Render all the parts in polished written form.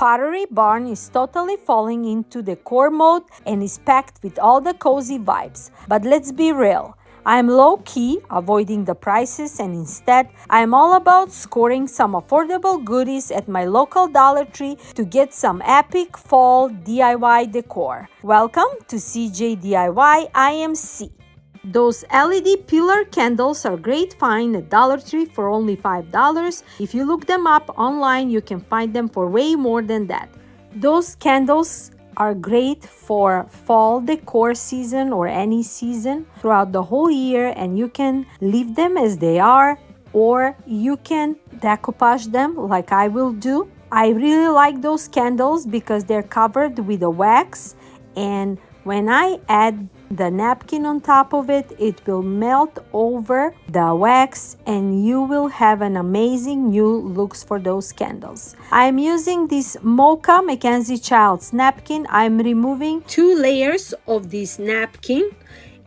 pottery barn is totally falling into decor mode and is packed with all the cozy vibes. But let's be real. I'm low-key avoiding the prices and instead I'm all about scoring some affordable goodies at my local Dollar Tree to get some epic fall DIY decor. Welcome to CJ DIY. I am C. Those LED pillar candles are great find at Dollar Tree for only $5. If you look them up online, you can find them for way more than that. Those candles are great for fall decor season or any season throughout the whole year, and you can leave them as they are or you can decoupage them like I will do. I really like those candles because they're covered with a wax, and when I add the napkin on top of it, it will melt over the wax and you will have an amazing new looks for those candles. I'm using this Mocha Mackenzie Childs napkin. I'm removing 2 layers of this napkin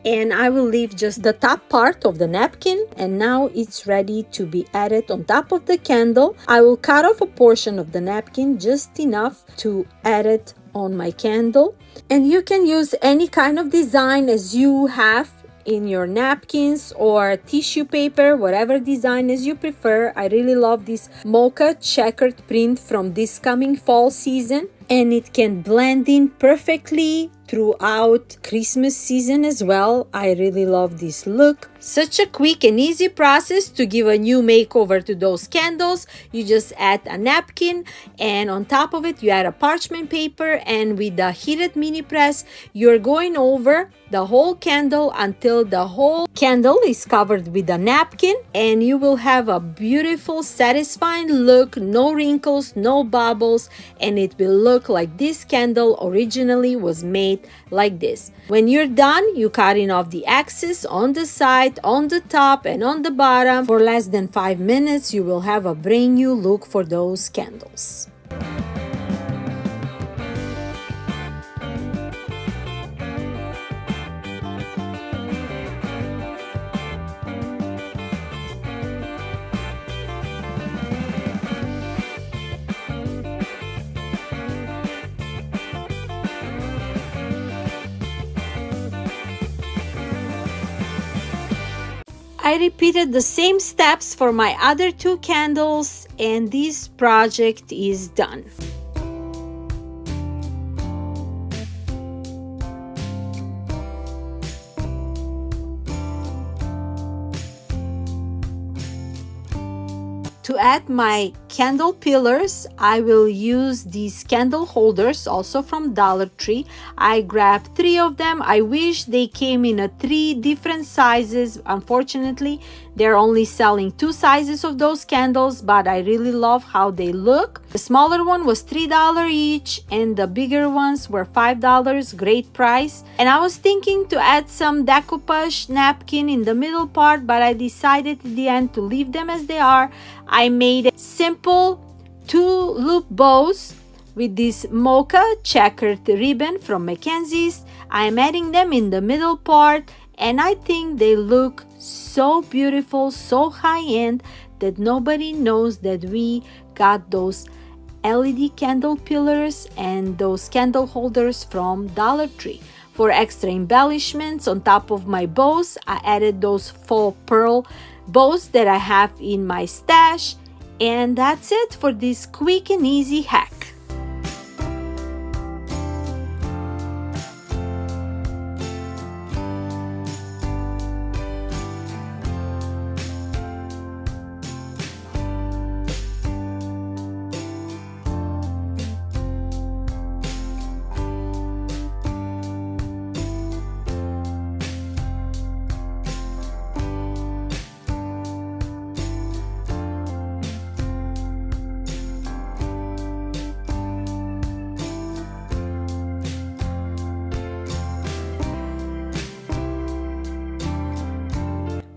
and I will leave just the top part of the napkin, and now it's ready to be added on top of the candle. I will cut off a portion of the napkin, just enough to add it on my candle, and you can use any kind of design as you have in your napkins or tissue paper, whatever design as you prefer. I really love this mocha checkered print from this coming fall season, and it can blend in perfectly throughout Christmas season as well. I really love this look. Such a quick and easy process to give a new makeover to those candles. You just add a napkin and on top of it you add a parchment paper, and with the heated mini press you're going over the whole candle until the whole candle is covered with a napkin, and you will have a beautiful satisfying look, no wrinkles, no bubbles, and it will look like this candle originally was made like this. When you're done, you cutting off the excess on the side, on the top and on the bottom. For less than 5 minutes you will have a brand new look for those candles. I repeated the same steps for my other 2 candles, and this project is done. To add my candle pillars, I will use these candle holders also from Dollar Tree. I grabbed 3 of them. I wish they came in 3 different sizes. Unfortunately, they're only selling 2 sizes of those candles, but I really love how they look. The smaller one was $3 each and the bigger ones were $5. Great price. And I was thinking to add some decoupage napkin in the middle part, but I decided at the end to leave them as they are. I made simple 2 loop bows with this mocha checkered ribbon from Mackenzie's. I'm adding them in the middle part, and I think they look so beautiful, so high-end, that nobody knows that we got those LED candle pillars and those candle holders from Dollar Tree. For extra embellishments on top of my bows, I added those faux pearl bows that I have in my stash. And that's it for this quick and easy hack.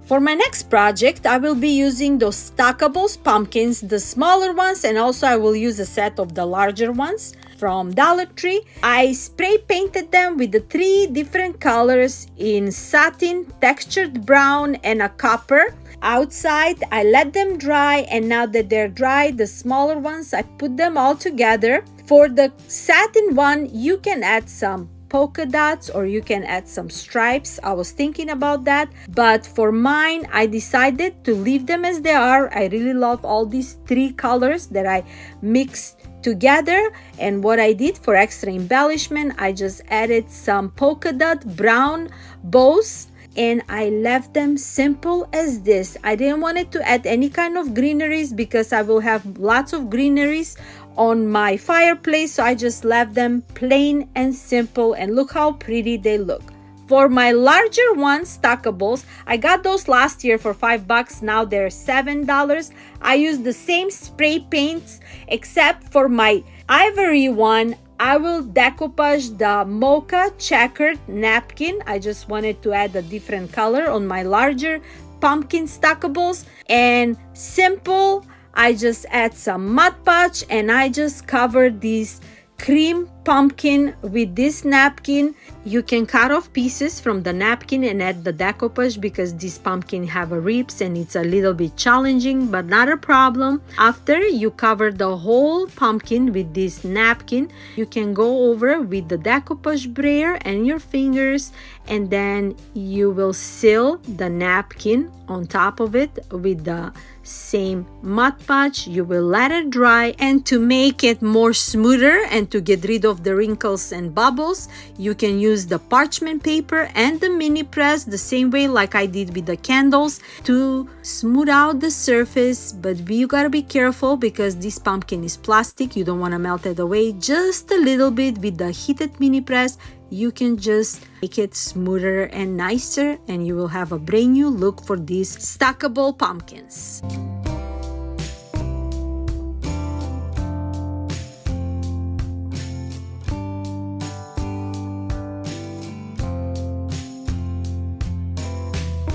For my next project, I will be using those Stackable pumpkins, the smaller ones, and also I will use a set of the larger ones from Dollar Tree. I spray painted them with the 3 different colors in satin, textured brown, and a copper. Outside, I let them dry, and now that they're dry, the smaller ones, I put them all together. For the satin one, you can add some polka dots or you can add some stripes. I was thinking about that, but for mine I decided to leave them as they are. I really love all these three colors that I mixed together, and what I did for extra embellishment, I just added some polka dot brown bows and I left them simple as this. I didn't want it to add any kind of greeneries because I will have lots of greeneries on my fireplace, so I just left them plain and simple, and look how pretty they look. For my larger ones, stackables, I got those last year for $5. Now they're $7. I use the same spray paints, except for my ivory one, I will decoupage the mocha checkered napkin. I just wanted to add a different color on my larger pumpkin stackables. And simple, I just add some Mod Podge and I just cover this cream pumpkin with this napkin. You can cut off pieces from the napkin and add the decoupage because this pumpkin have a ribs and it's a little bit challenging, but not a problem. After you cover the whole pumpkin with this napkin, you can go over with the decoupage brayer and your fingers, and then you will seal the napkin on top of it with the same Mod Podge. You will let it dry, and to make it more smoother and to get rid of the wrinkles and bubbles, you can use the parchment paper and the mini press the same way like I did with the candles to smooth out the surface. But you gotta be careful because this pumpkin is plastic. You don't want to melt it away. Just a little bit with the heated mini press, you can just make it smoother and nicer, and you will have a brand new look for these stackable pumpkins.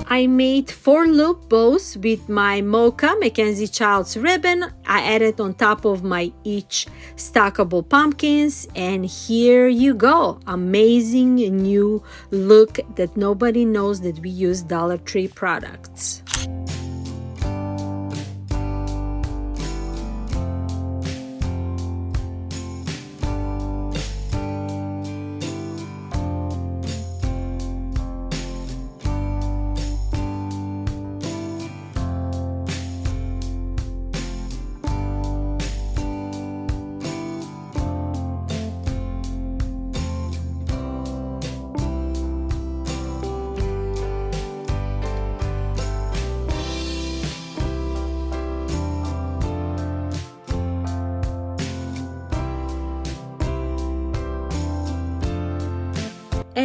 I made 4 loop bows with my mocha Mackenzie Childs ribbon. I added on top of my each stackable pumpkins, and here you go. Amazing new look that nobody knows that we use Dollar Tree products.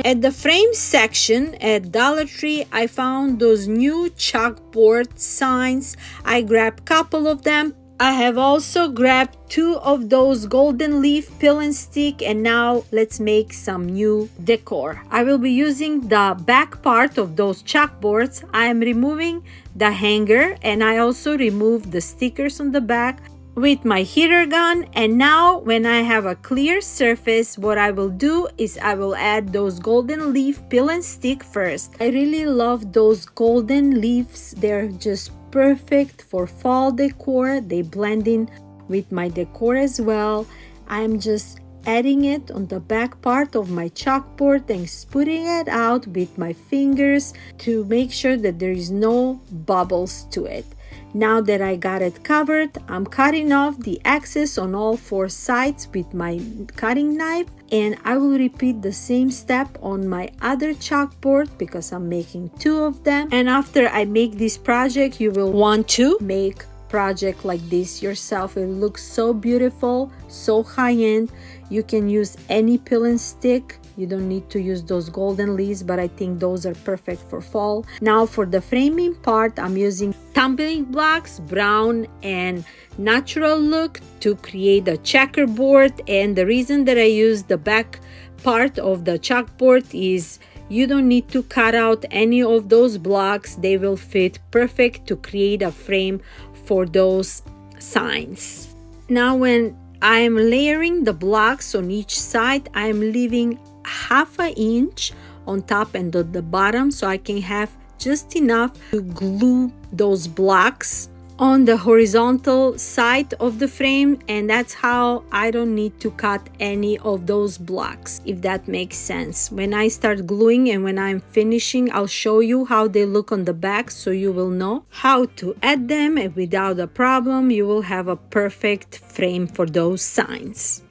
At the frame section at Dollar Tree, I found those new chalkboard signs. I grabbed a couple of them. I have also grabbed 2 of those golden leaf peel and stick, and now let's make some new decor. I will be using the back part of those chalkboards. I am removing the hanger, and I also removed the stickers on the back with my heater gun. And now when I have a clear surface, what I will do is I will add those golden leaf peel and stick first. I really love those golden leaves. They're just perfect for fall decor. They blend in with my decor as well. I'm just adding it on the back part of my chalkboard and spreading it out with my fingers to make sure that there is no bubbles to it. Now that I got it covered, I'm cutting off the excess on all 4 sides with my cutting knife, and I will repeat the same step on my other chalkboard because I'm making 2 of them. And after I make this project, you will want to make project like this yourself. It looks so beautiful, so high-end. You can use any peel and stick. You don't need to use those golden leaves, but I think those are perfect for fall. Now for the framing part, I'm using tumbling blocks, brown and natural look to create a checkerboard. And the reason that I use the back part of the chalkboard is you don't need to cut out any of those blocks. They will fit perfect to create a frame for those signs. Now when I'm layering the blocks on each side, I'm leaving half an inch on top and at the bottom so I can have just enough to glue those blocks on the horizontal side of the frame, and that's how I don't need to cut any of those blocks, if that makes sense. When I start gluing and when I'm finishing, I'll show you how they look on the back, so you will know how to add them, and without a problem you will have a perfect frame for those signs.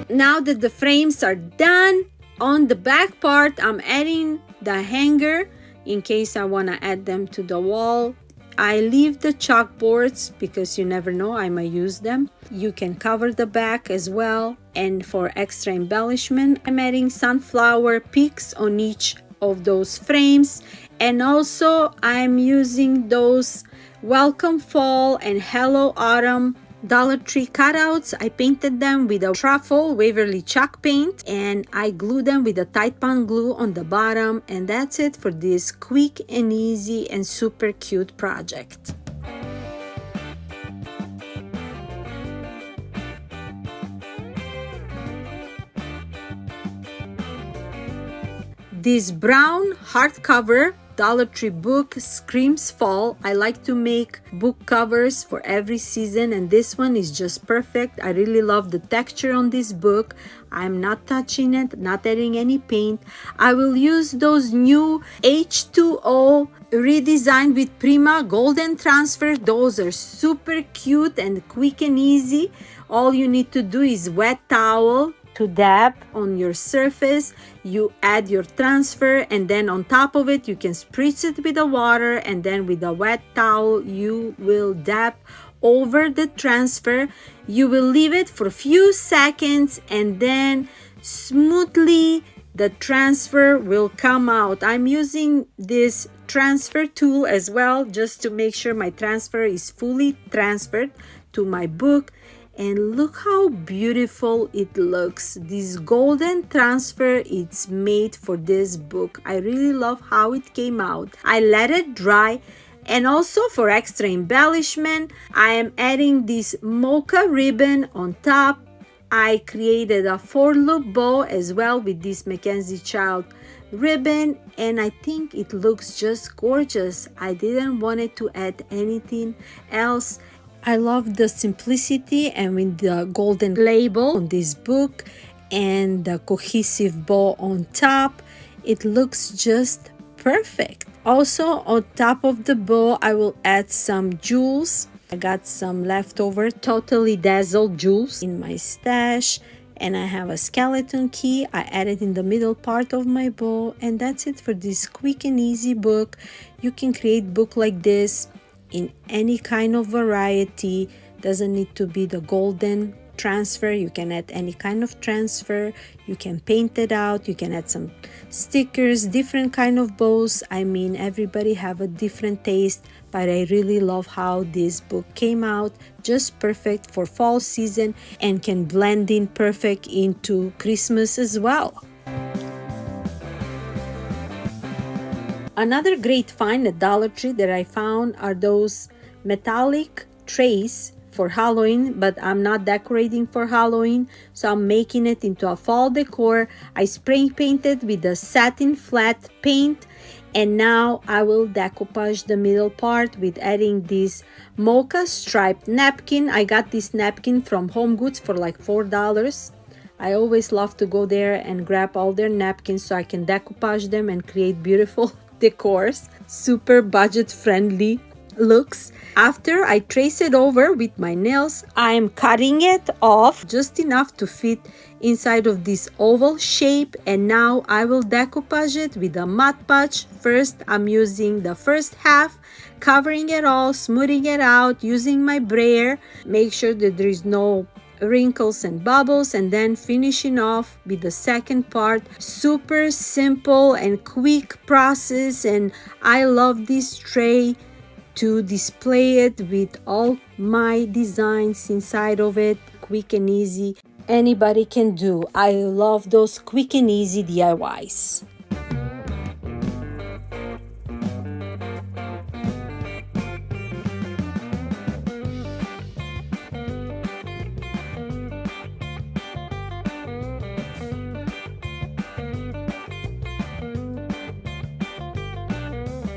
Now that the frames are done, on the back part I'm adding the hanger in case I want to add them to the wall. I leave the chalkboards because you never know, I might use them. You can cover the back as well. And for extra embellishment, I'm adding sunflower peaks on each of those frames. And also I'm using those welcome fall and hello autumn Dollar Tree cutouts. I painted them with a truffle Waverly chalk paint, and I glued them with a Titebond glue on the bottom, and that's it for this quick and easy and super cute project. This brown hardcover Dollar Tree book screams fall. I like to make book covers for every season, and this one is just perfect. I really love the texture on this book. I'm not touching it, not adding any paint. I will use those new H2O redesign with Prima golden transfer. Those are super cute and quick and easy. All you need to do is wet towel to dab on your surface. You add your transfer, and then on top of it you can spritz it with the water, and then with a wet towel you will dab over the transfer. You will leave it for a few seconds, and then smoothly the transfer will come out. I'm using this transfer tool as well just to make sure my transfer is fully transferred to my book. And look how beautiful it looks. This golden transfer, it's made for this book. I really love how it came out. I let it dry. And also for extra embellishment, I am adding this mocha ribbon on top. I created a 4-loop bow as well with this Mackenzie Child ribbon, and I think it looks just gorgeous. I didn't want it to add anything else. I love the simplicity and with the golden label on this book and the cohesive bow on top. It looks just perfect. Also on top of the bow, I will add some jewels. I got some leftover totally dazzled jewels in my stash, and I have a skeleton key. I added in the middle part of my bow, and that's it for this quick and easy book. You can create book like this in any kind of variety. Doesn't need to be the golden transfer. You can add any kind of transfer. You can paint it out. You can add some stickers, different kind of bows. I mean, everybody have a different taste, but I really love how this book came out. Just perfect for fall season and can blend in perfect into Christmas as well. Another great find at Dollar Tree that I found are those metallic trays for Halloween, but I'm not decorating for Halloween, so I'm making it into a fall decor. I spray painted with the satin flat paint, and now I will decoupage the middle part with adding this mocha striped napkin. I got this napkin from Home Goods for like $4. I always love to go there and grab all their napkins so I can decoupage them and create beautiful decors. Super budget friendly looks. After I trace it over with my nails, I am cutting it off just enough to fit inside of this oval shape, and now I will decoupage it with a Mod Podge. First, I'm using the first half, covering it all, smoothing it out, using my brayer, make sure that there is no wrinkles and bubbles, and then finishing off with the second part. Super simple and quick process, and I love this tray to display it with all my designs inside of it. Quick and easy, anybody can do. I love those quick and easy DIYs.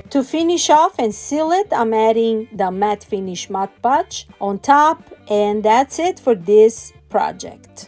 To finish off and seal it, I'm adding the matte finish Mod Podge on top, and that's it for this project.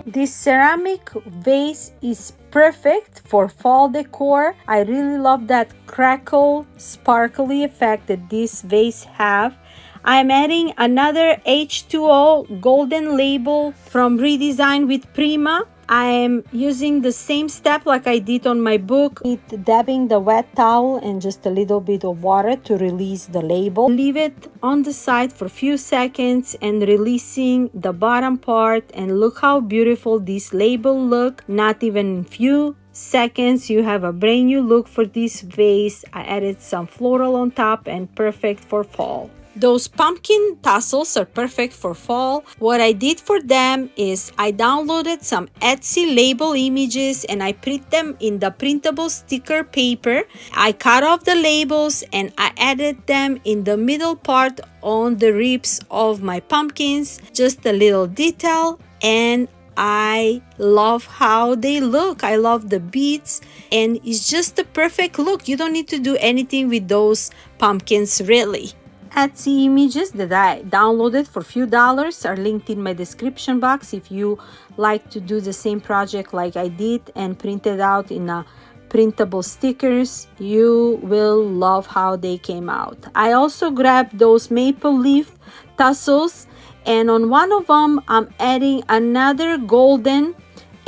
This ceramic vase is perfect for fall decor. I really love that crackle, sparkly effect that this vase have. I'm adding another H2O golden label from Redesign with Prima. I am using the same step like I did on my book, with dabbing the wet towel and just a little bit of water to release the label. Leave it on the side for a few seconds and releasing the bottom part, and look how beautiful this label look. Not even in few seconds you have a brand new look for this vase. I added some floral on top and perfect for fall. Those pumpkin tassels are perfect for fall. What I did for them is I downloaded some Etsy label images and I print them in the printable sticker paper. I cut off the labels and I added them in the middle part on the ribs of my pumpkins. Just a little detail, and I love how they look. I love the beads, and it's just the perfect look. You don't need to do anything with those pumpkins really. Etsy images that I downloaded for a few dollars are linked in my description box if you like to do the same project like I did and print it out in a printable stickers. You will love how they came out. I also grabbed those maple leaf tassels, and on one of them I'm adding another golden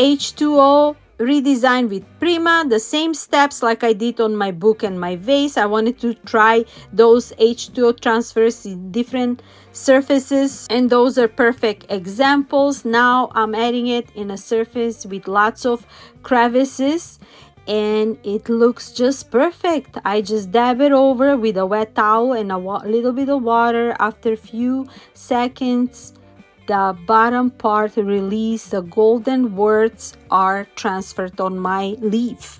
H2O Redesign with Prima. The same steps like I did on my book and my vase. I wanted to try those H2O transfers in different surfaces, and those are perfect examples. Now I'm adding it in a surface with lots of crevices, and it looks just perfect. I just dab it over with a wet towel and a little bit of water. After a few seconds, the bottom part release, the golden words are transferred on my leaf.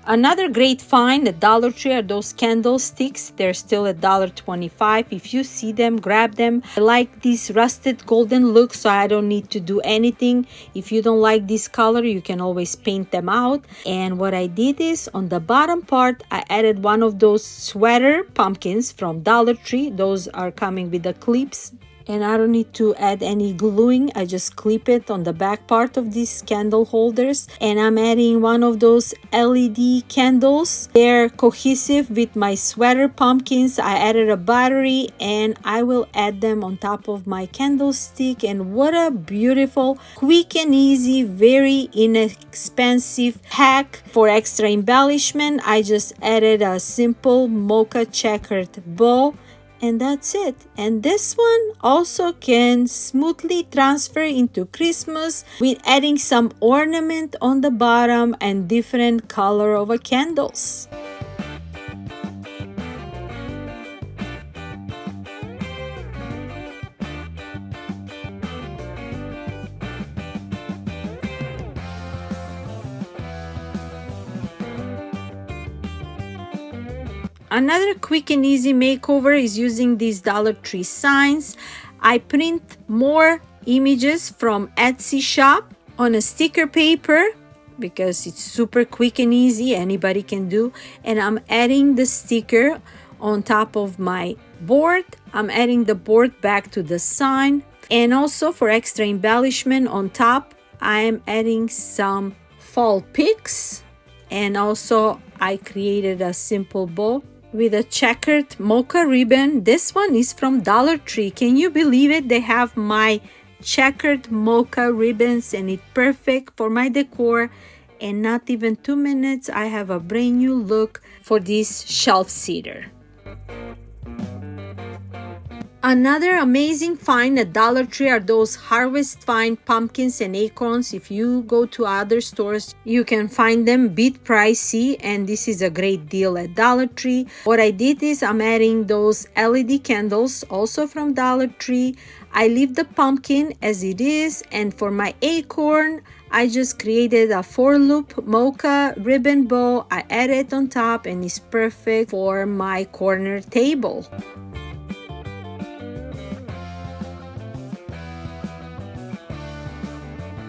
Another great find at Dollar Tree are those candlesticks. They're still at $1.25. If you see them, grab them. I like this rusted golden look, so I don't need to do anything. If you don't like this color, you can always paint them out. And what I did is on the bottom part, I added one of those sweater pumpkins from Dollar Tree. Those are coming with the clips, and I don't need to add any gluing. I just clip it on the back part of these candle holders. And I'm adding one of those LED candles. They're cohesive with my sweater pumpkins. I added a battery, and I will add them on top of my candlestick. And what a beautiful, quick and easy, very inexpensive hack for extra embellishment. I just added a simple mocha checkered bow, and that's it. And this one also can smoothly transfer into Christmas with adding some ornament on the bottom and different color of candles. Another quick and easy makeover is using these Dollar Tree signs. I print more images from Etsy shop on a sticker paper because it's super quick and easy, anybody can do, and I'm adding the sticker on top of my board. I'm adding the board back to the sign, and also for extra embellishment on top I am adding some fall picks, and also I created a simple bow with a checkered mocha ribbon. This one is from Dollar Tree. Can you believe it? They have my checkered mocha ribbons and it's perfect for my decor. And not even 2 minutes, I have a brand new look for this shelf seater. Another amazing find at Dollar Tree are those harvest find pumpkins and acorns. If you go to other stores, you can find them a bit pricey, and this is a great deal at Dollar Tree. What I did is I'm adding those LED candles also from Dollar Tree. I leave the pumpkin as it is, and for my acorn, I just created a 4-loop mocha ribbon bow. I added it on top and it's perfect for my corner table.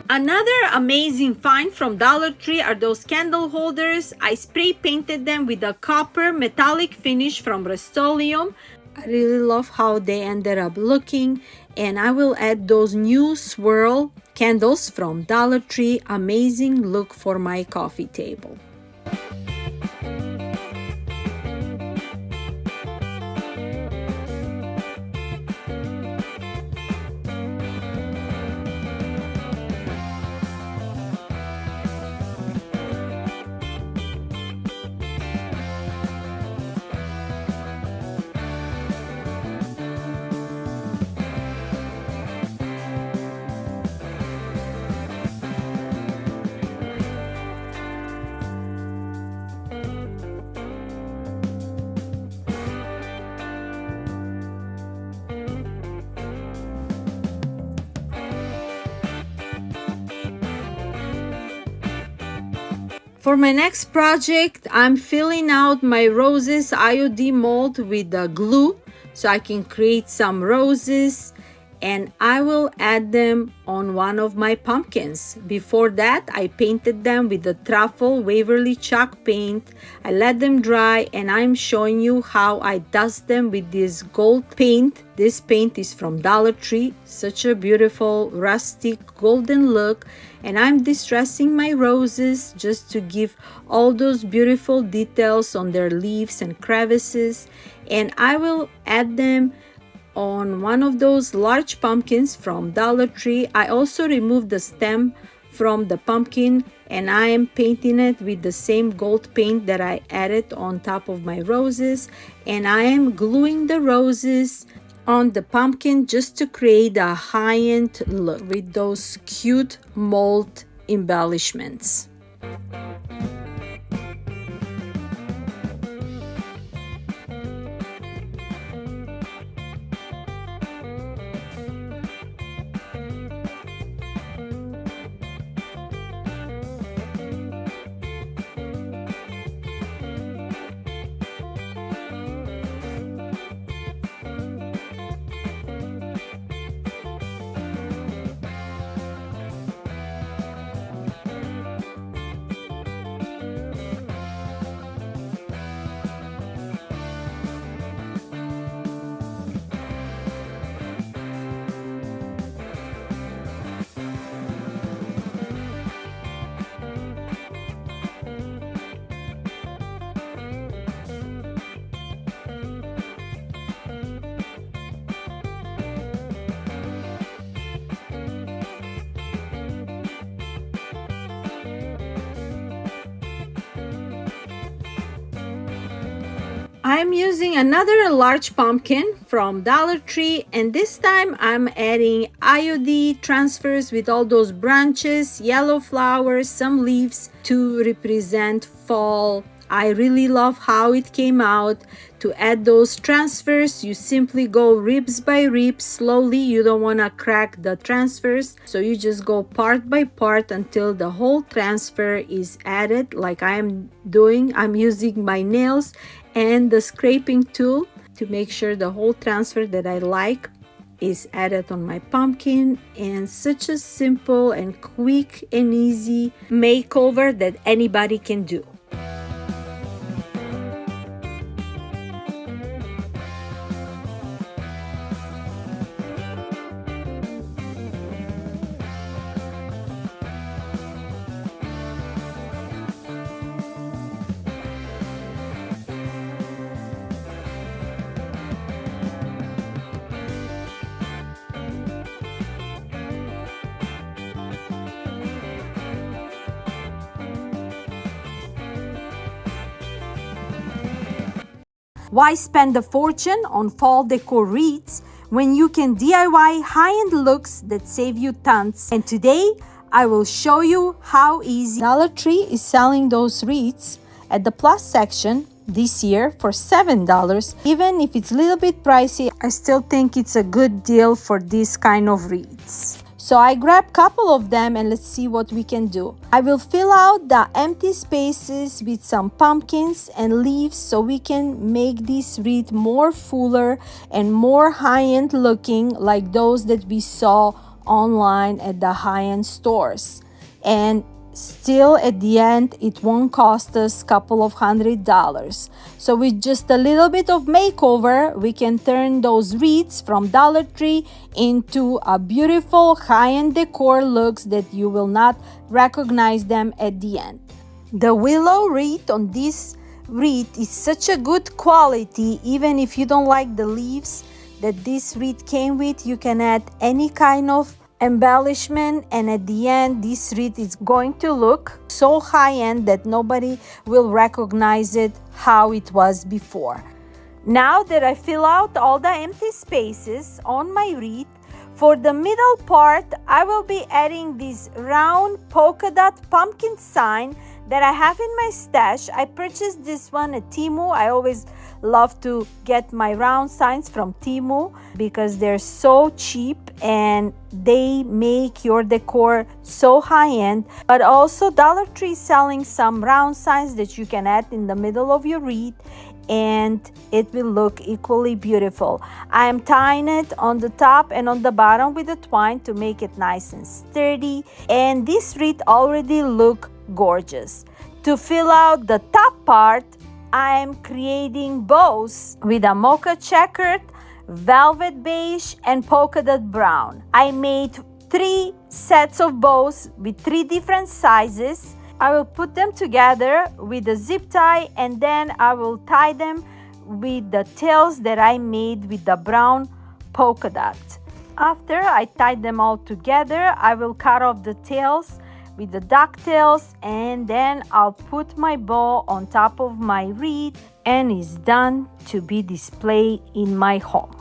Another amazing find from Dollar Tree are those candle holders. I spray painted them with a copper metallic finish from Rust-Oleum. I really love how they ended up looking, and I will add those new swirl candles from Dollar Tree. Amazing look for my coffee table. For my next project, I'm filling out my roses IOD mold with the glue so I can create some roses, and I will add them on one of my pumpkins. Before that, I painted them with the truffle Waverly chalk paint. I let them dry, and I'm showing you how I dust them with this gold paint. This paint is from Dollar Tree, such a beautiful rustic golden look, and I'm distressing my roses just to give all those beautiful details on their leaves and crevices, and I will add them on one of those large pumpkins from Dollar Tree. I also removed the stem from the pumpkin, and I am painting it with the same gold paint that I added on top of my roses, and I am gluing the roses on the pumpkin just to create a high-end look with those cute mold embellishments. I'm using another large pumpkin from Dollar Tree, and this time I'm adding IOD transfers with all those branches, yellow flowers, some leaves to represent fall. I really love how it came out. To add those transfers, you simply go ribs by ribs slowly. You don't want to crack the transfers, so you just go part by part until the whole transfer is added like I'm doing. I'm using my nails and the scraping tool to make sure the whole transfer that I like is added on my pumpkin. And such a simple and quick and easy makeover that anybody can do. Why spend a fortune on fall decor wreaths when you can DIY high-end looks that save you tons? And today I will show you how easy. Dollar Tree is selling those wreaths at the plus section this year for $7. Even if it's a little bit pricey, I still think it's a good deal for this kind of wreaths. So I grabbed a couple of them and let's see what we can do. I will fill out the empty spaces with some pumpkins and leaves so we can make this wreath more fuller and more high-end looking, like those that we saw online at the high-end stores. And still at the end it won't cost us a couple of $100. So with just a little bit of makeover we can turn those wreaths from Dollar Tree into a beautiful high-end decor looks that you will not recognize them at the end. The willow wreath on this wreath is such a good quality. Even if you don't like the leaves that this wreath came with, you can add any kind of embellishment, and at the end this wreath is going to look so high-end that nobody will recognize it how it was before. Now that I fill out all the empty spaces on my wreath, for the middle part I will be adding this round polka dot pumpkin sign that I have in my stash. I purchased this one at Temu. I always love to get my round signs from Temu because they're so cheap and they make your decor so high-end. But also Dollar Tree is selling some round signs that you can add in the middle of your wreath and it will look equally beautiful. I am tying it on the top and on the bottom with a twine to make it nice and sturdy, and this wreath already look gorgeous. To fill out the top part, I am creating bows with a mocha checkered, velvet beige, and polka dot brown. I made 3 sets of bows with 3 different sizes. I will put them together with a zip tie and then I will tie them with the tails that I made with the brown polka dot. After I tie them all together, I will cut off the tails with the ducktails and then I'll put my bow on top of my wreath and it's done to be displayed in my home.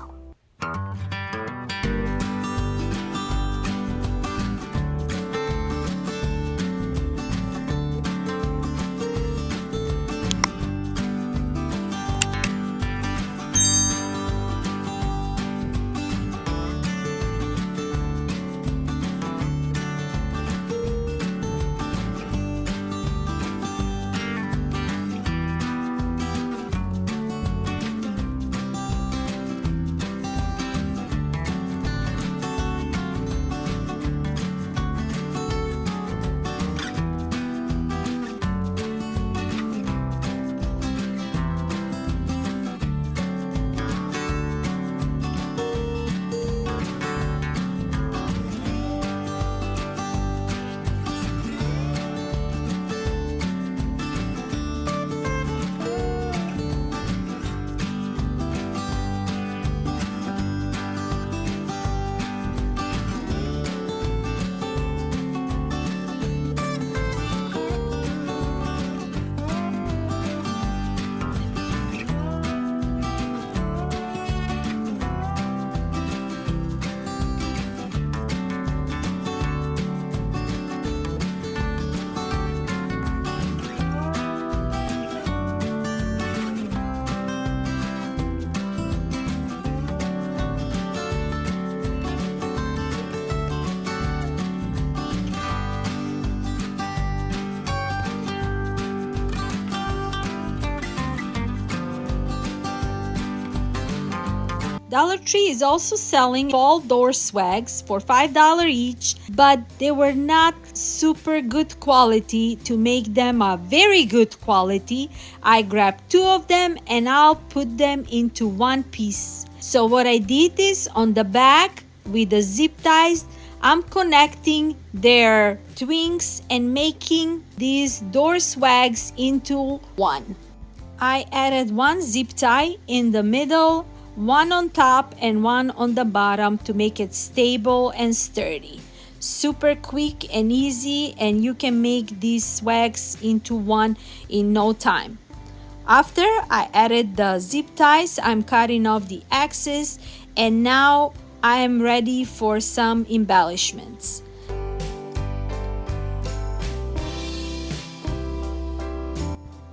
Dollar Tree is also selling fall door swags for $5 each, but they were not super good quality. To make them a very good quality, I grabbed 2 of them and I'll put them into one piece. So what I did is on the back with the zip ties, I'm connecting their twins and making these door swags into one. I added 1 zip tie in the middle, 1 on top and 1 on the bottom to make it stable and sturdy. Super quick and easy, and you can make these swags into one in no time. After I added the zip ties, I'm cutting off the excess, and now I am ready for some embellishments.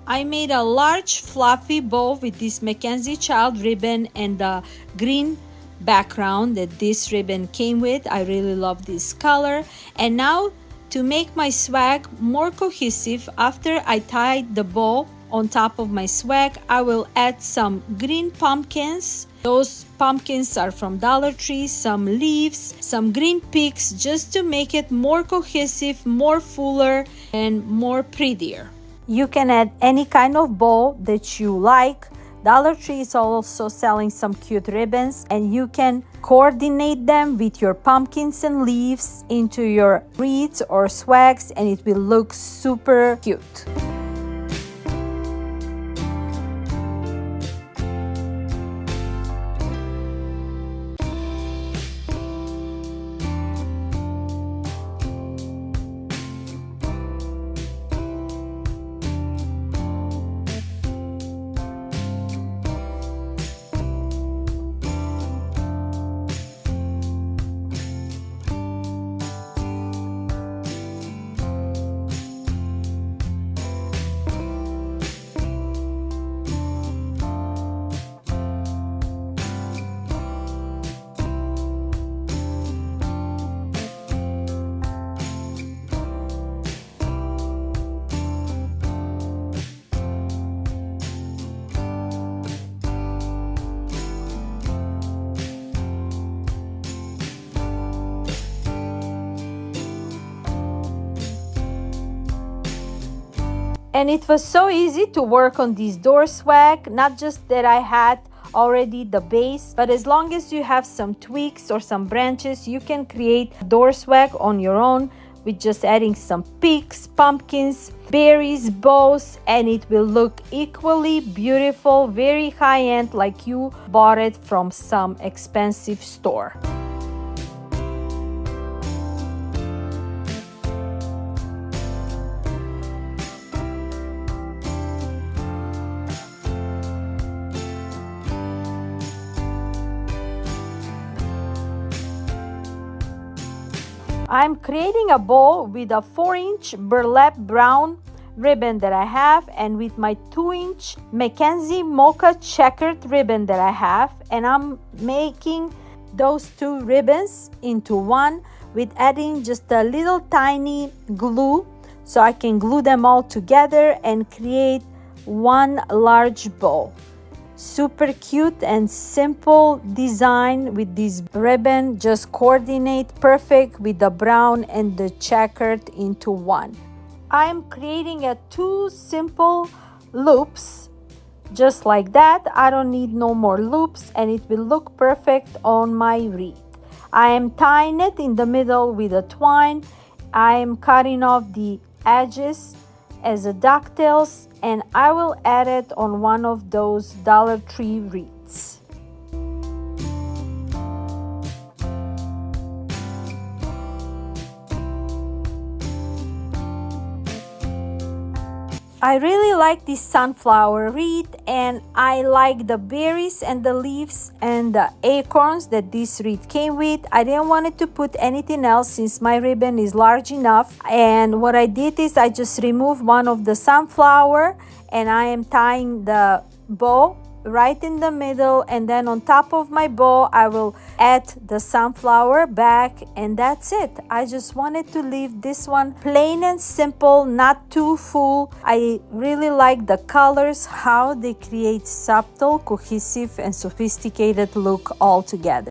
I made a large fluffy bow with this Mackenzie Child ribbon and the green background that this ribbon came with. I really love this color. And now to make my swag more cohesive, after I tied the bow on top of my swag, I will add some green pumpkins. Those pumpkins are from Dollar Tree, some leaves, some green picks, just to make it more cohesive, more fuller, and more prettier. You can add any kind of bow that you like. Dollar Tree is also selling some cute ribbons, and you can coordinate them with your pumpkins and leaves into your wreaths or swags, and it will look super cute. And it was so easy to work on this door swag, not just that I had already the base, but as long as you have some twigs or some branches, you can create door swag on your own with just adding some picks, pumpkins, berries, bows, and it will look equally beautiful, very high-end, like you bought it from some expensive store. I'm creating a bow with a 4-inch burlap brown ribbon that I have, and with my 2-inch Mackenzie Mocha checkered ribbon that I have, and I'm making those 2 ribbons into one with adding just a little tiny glue so I can glue them all together and create one large bow. Super cute and simple design with this ribbon, just coordinate perfect with the brown and the checkered into one. I'm creating 2 simple loops just like that. I don't need no more loops, and it will look perfect on my wreath. I am tying it in the middle with a twine. I am cutting off the edges as a ducktails, and I will add it on one of those Dollar Tree wreaths. I really like this sunflower wreath, and I like the berries and the leaves and the acorns that this wreath came with. I didn't want it to put anything else since my ribbon is large enough, and what I did is I just removed one of the sunflower, and I am tying the bow right in the middle, and then on top of my bow I will add the sunflower back, and that's it. I just wanted to leave this one plain and simple, not too full. I really like the colors, how they create subtle, cohesive and sophisticated look all together.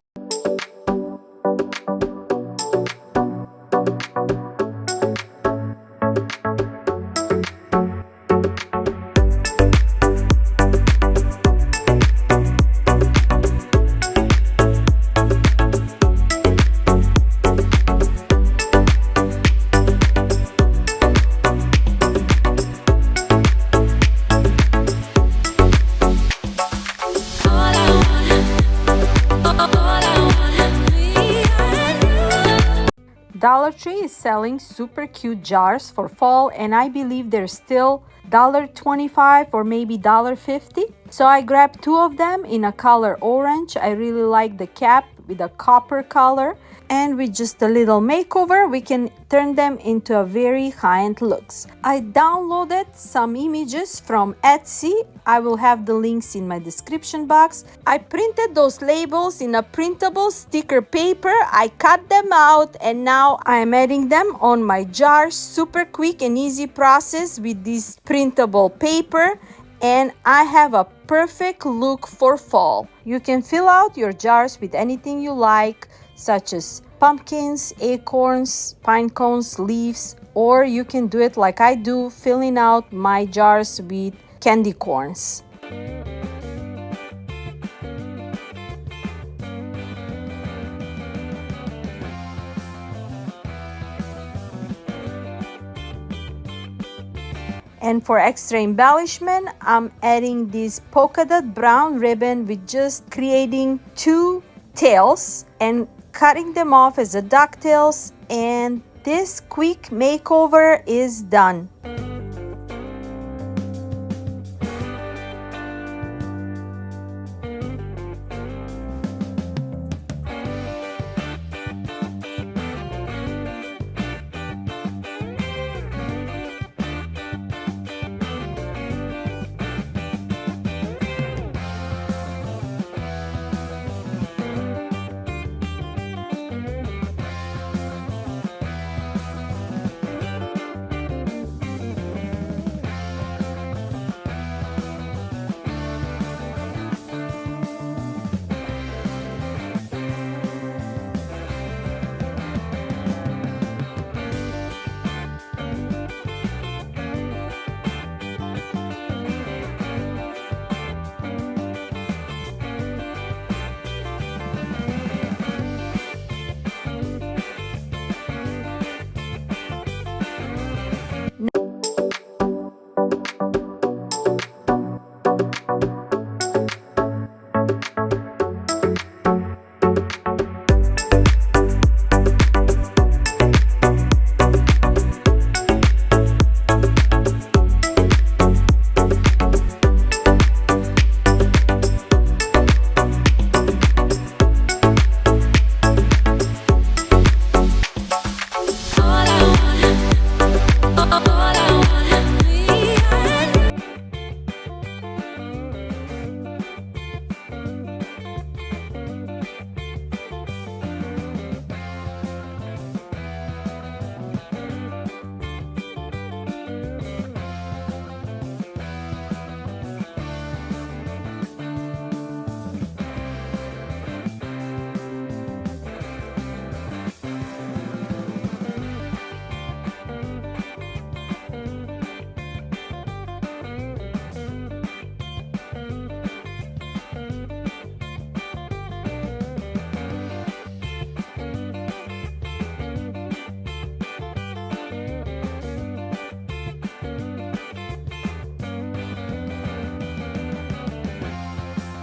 Dollar Tree is selling super cute jars for fall, and I believe they're still $1.25 or maybe $1.50. So I grabbed two of them in a color orange. I really like the cap with a copper color, and with just a little makeover we can turn them into a very high-end looks. I downloaded some images from Etsy. I will have the links in my description box. I printed those labels in a printable sticker paper. I cut them out, and now I'm adding them on my jars. Super quick and easy process with this printable paper, and I have a perfect look for fall. You can fill out your jars with anything you like, such as pumpkins, acorns, pine cones, leaves, or you can do it like I do, filling out my jars with candy corns. And for extra embellishment, I'm adding this polka dot brown ribbon with just creating two tails and cutting them off as a ducktails, and this quick makeover is done.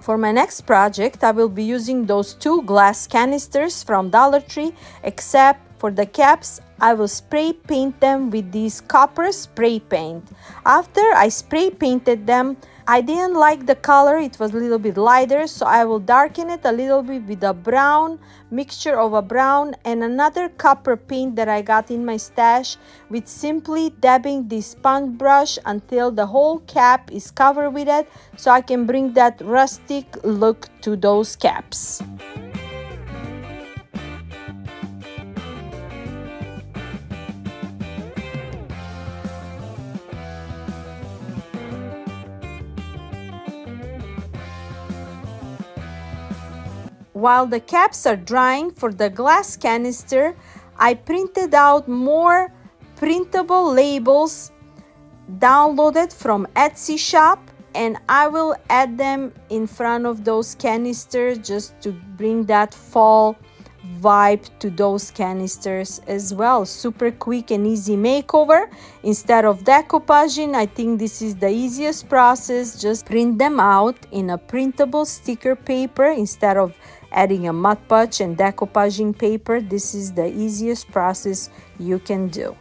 For my next project, I will be using those two glass canisters from Dollar Tree, except for the caps, I will spray paint them with this copper spray paint. After I spray painted them, I didn't like the color, it was a little bit lighter, so I will darken it a little bit with a brown, mixture of a brown and another copper paint that I got in my stash, with simply dabbing this sponge brush until the whole cap is covered with it, so I can bring that rustic look to those caps. While the caps are drying for the glass canister, I printed out more printable labels downloaded from Etsy shop, and I will add them in front of those canisters just to bring that fall vibe to those canisters as well. Super quick and easy makeover. Instead of decoupaging, I think this is the easiest process. Just print them out in a printable sticker paper instead of adding a Mod Podge and decoupaging paper. This is the easiest process you can do.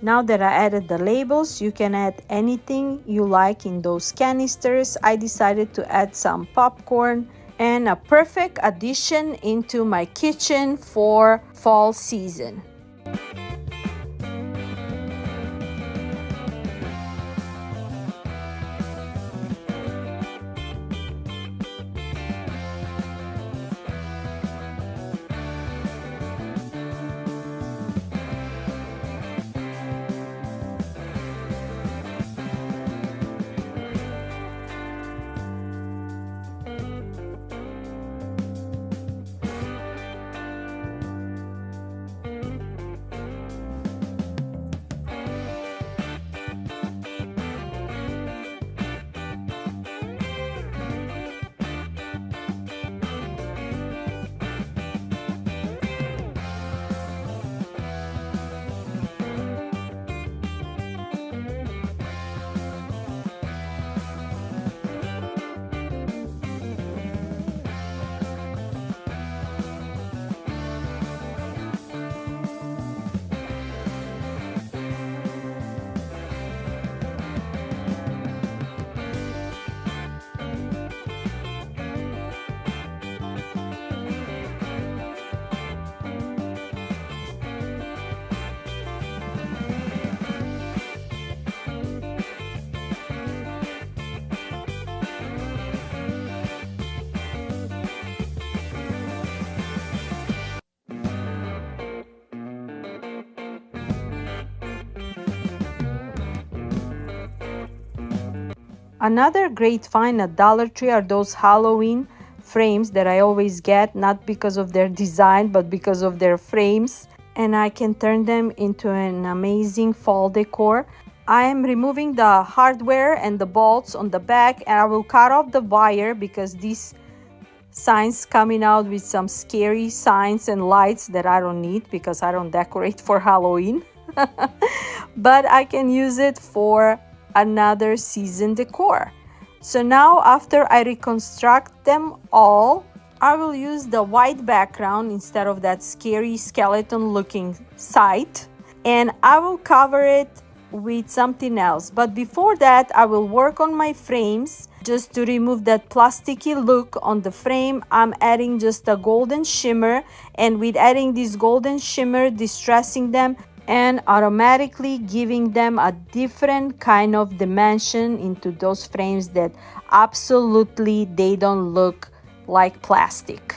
Now that I added the labels, you can add anything you like in those canisters. I decided to add some popcorn, and a perfect addition into my kitchen for fall season. Another great find at Dollar Tree are those Halloween frames that I always get, not because of their design, but because of their frames. And I can turn them into an amazing fall decor. I am removing the hardware and the bolts on the back, and I will cut off the wire because these signs coming out with some scary signs and lights that I don't need because I don't decorate for Halloween. But I can use it for another season decor. So now after I reconstruct them all, I will use the white background instead of that scary skeleton looking site, and I will cover it with something else. But before that, I will work on my frames just to remove that plasticky look on the frame. I'm adding just a golden shimmer, and with adding this golden shimmer, distressing them and automatically giving them a different kind of dimension into those frames that absolutely they don't look like plastic.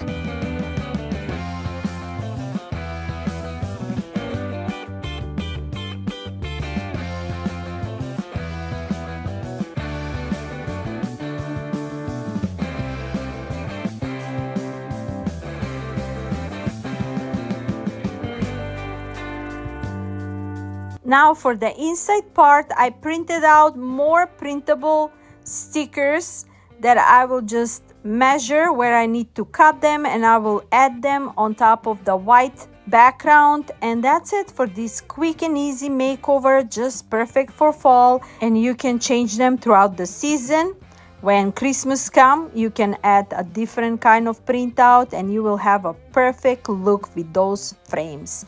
Now for the inside part, I printed out more printable stickers that I will just measure where I need to cut them, and I will add them on top of the white background. And that's it for this quick and easy makeover, just perfect for fall, and you can change them throughout the season. When Christmas comes, you can add a different kind of printout and you will have a perfect look with those frames.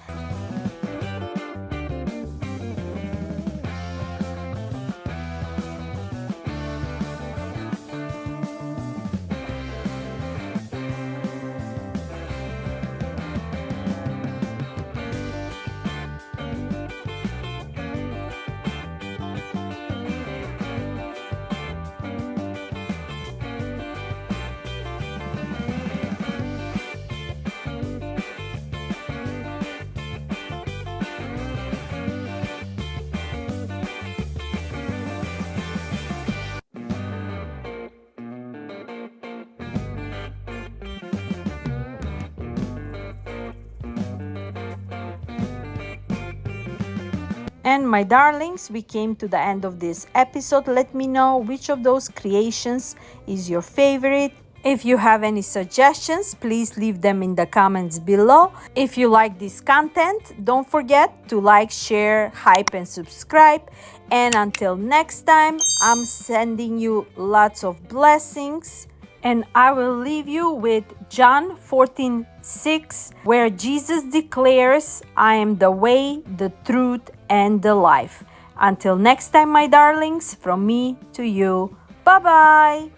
And my darlings, we came to the end of this episode. Let me know which of those creations is your favorite. If you have any suggestions, please leave them in the comments below. If you like this content, don't forget to like, share, hype, and subscribe. And until next time, I'm sending you lots of blessings. And I will leave you with John 14:6, where Jesus declares, I am the way, the truth, and the life. Until next time, my darlings, from me to you, bye-bye.